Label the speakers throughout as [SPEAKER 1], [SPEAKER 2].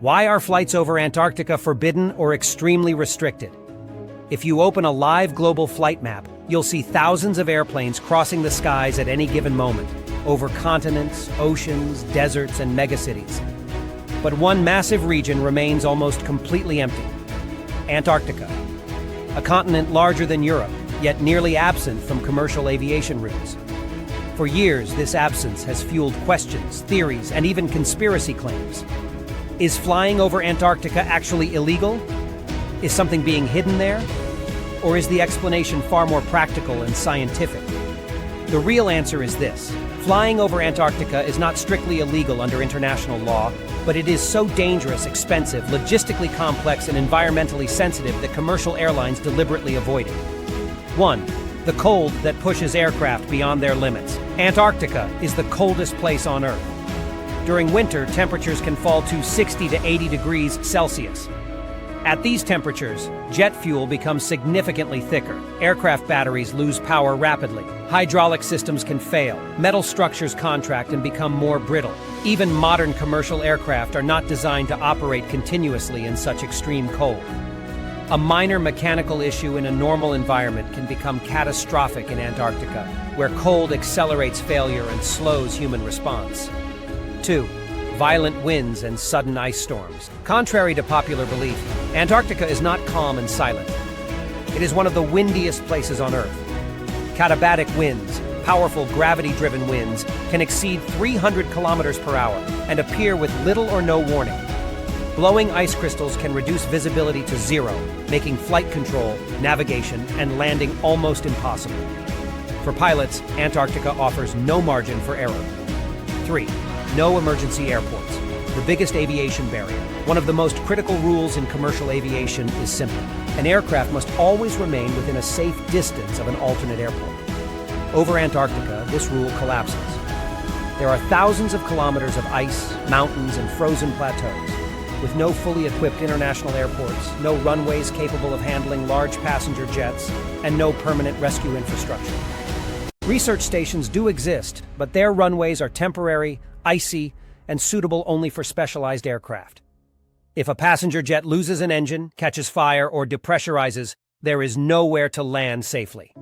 [SPEAKER 1] Why are flights over Antarctica forbidden or extremely restricted? If you open a live global flight map, you'll see thousands of airplanes crossing the skies at any given moment, over continents, oceans, deserts, and megacities. But one massive region remains almost completely empty: Antarctica. A continent larger than Europe, yet nearly absent from commercial aviation routes. For years, this absence has fueled questions, theories, and even conspiracy claims. Is flying over Antarctica actually illegal? Is something being hidden there? Or is the explanation far more practical and scientific? The real answer is this: flying over Antarctica is not strictly illegal under international law, but it is so dangerous, expensive, logistically complex, and environmentally sensitive that commercial airlines deliberately avoid it. 1. The cold that pushes aircraft beyond their limits. Antarctica is the coldest place on Earth. During winter, temperatures can fall to 60 to 80 degrees Celsius. At these temperatures, jet fuel becomes significantly thicker. Aircraft batteries lose power rapidly. Hydraulic systems can fail. Metal structures contract and become more brittle. Even modern commercial aircraft are not designed to operate continuously in such extreme cold. A minor mechanical issue in a normal environment can become catastrophic in Antarctica, where cold accelerates failure and slows human response. 2. Violent winds and sudden ice storms. Contrary to popular belief, Antarctica is not calm and silent. It is one of the windiest places on Earth. Katabatic winds, powerful gravity-driven winds, can exceed 300 kilometers per hour and appear with little or no warning. Blowing ice crystals can reduce visibility to zero, making flight control, navigation, and landing almost impossible. For pilots, Antarctica offers no margin for error. 3. No emergency airports. The biggest aviation barrier. One of the most critical rules in commercial aviation is simple: an aircraft must always remain within a safe distance of an alternate airport. Over Antarctica, this rule collapses. There are thousands of kilometers of ice, mountains, and frozen plateaus. With no fully equipped international airports, no runways capable of handling large passenger jets, and no permanent rescue infrastructure. Research stations do exist, but their runways are temporary, icy, and suitable only for specialized aircraft. If a passenger jet loses an engine, catches fire, or depressurizes, there is nowhere to land safely.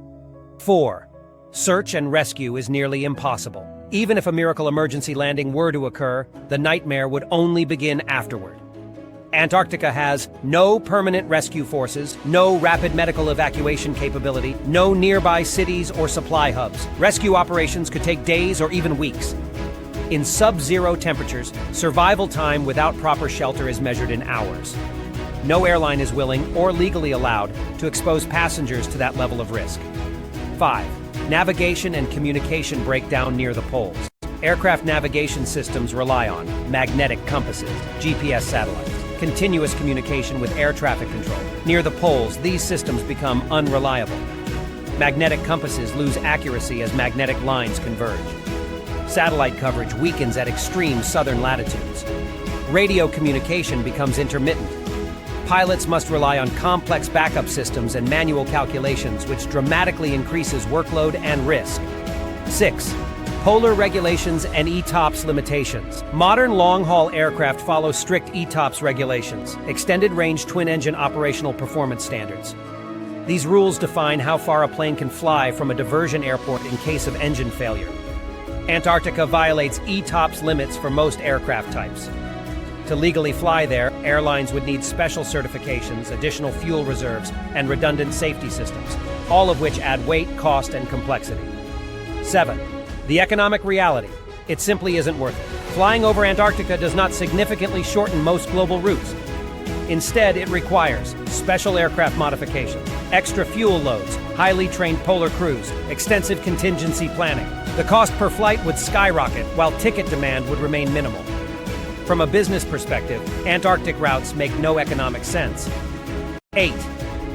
[SPEAKER 1] 4. Search and rescue is nearly impossible. Even if a miracle emergency landing were to occur, the nightmare would only begin afterward. Antarctica has no permanent rescue forces, no rapid medical evacuation capability, no nearby cities or supply hubs. Rescue operations could take days or even weeks. In sub-zero temperatures, survival time without proper shelter is measured in hours. No airline is willing or legally allowed to expose passengers to that level of risk. 5. Navigation and communication break down near the poles. Aircraft navigation systems rely on magnetic compasses, GPS satellites, continuous communication with air traffic control. Near the poles, these systems become unreliable. Magnetic compasses lose accuracy as magnetic lines converge. Satellite coverage weakens at extreme southern latitudes. Radio communication becomes intermittent. Pilots must rely on complex backup systems and manual calculations, which dramatically increases workload and risk. 6. Polar regulations and ETOPS limitations. Modern long-haul aircraft follow strict ETOPS regulations, extended range twin-engine operational performance standards. These rules define how far a plane can fly from a diversion airport in case of engine failure. Antarctica violates ETOPS limits for most aircraft types. To legally fly there, airlines would need special certifications, additional fuel reserves, and redundant safety systems, all of which add weight, cost, and complexity. 7. The economic reality. It simply isn't worth it. Flying over Antarctica does not significantly shorten most global routes. Instead, it requires special aircraft modifications, extra fuel loads, highly trained polar crews, extensive contingency planning. The cost per flight would skyrocket, while ticket demand would remain minimal. From a business perspective, Antarctic routes make no economic sense. 8.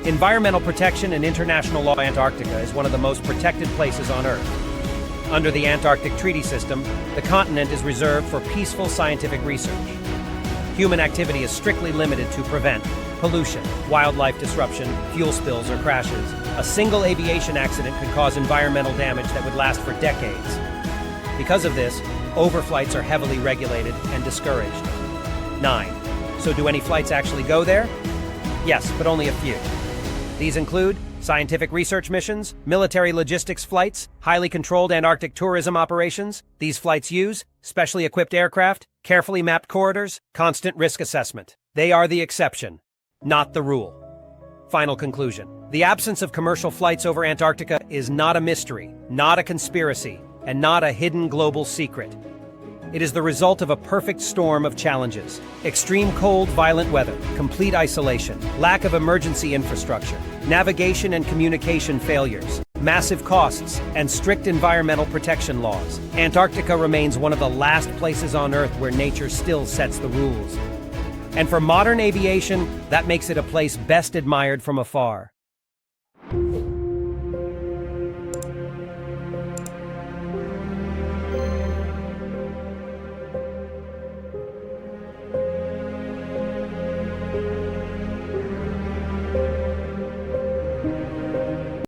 [SPEAKER 1] Environmental protection and international law. Antarctica is one of the most protected places on Earth. Under the Antarctic Treaty System, the continent is reserved for peaceful scientific research. Human activity is strictly limited to prevent pollution, wildlife disruption, fuel spills, or crashes. A single aviation accident could cause environmental damage that would last for decades. Because of this, overflights are heavily regulated and discouraged. 9. So do any flights actually go there? Yes, but only a few. These include scientific research missions, military logistics flights, highly controlled Antarctic tourism operations. These flights use specially equipped aircraft, carefully mapped corridors, constant risk assessment. They are the exception, not the rule. Final conclusion. The absence of commercial flights over Antarctica is not a mystery, not a conspiracy, and not a hidden global secret. It is the result of a perfect storm of challenges. Extreme cold, violent weather, complete isolation, lack of emergency infrastructure, navigation and communication failures, massive costs, and strict environmental protection laws. Antarctica remains one of the last places on Earth where nature still sets the rules. And for modern aviation, that makes it a place best admired from afar.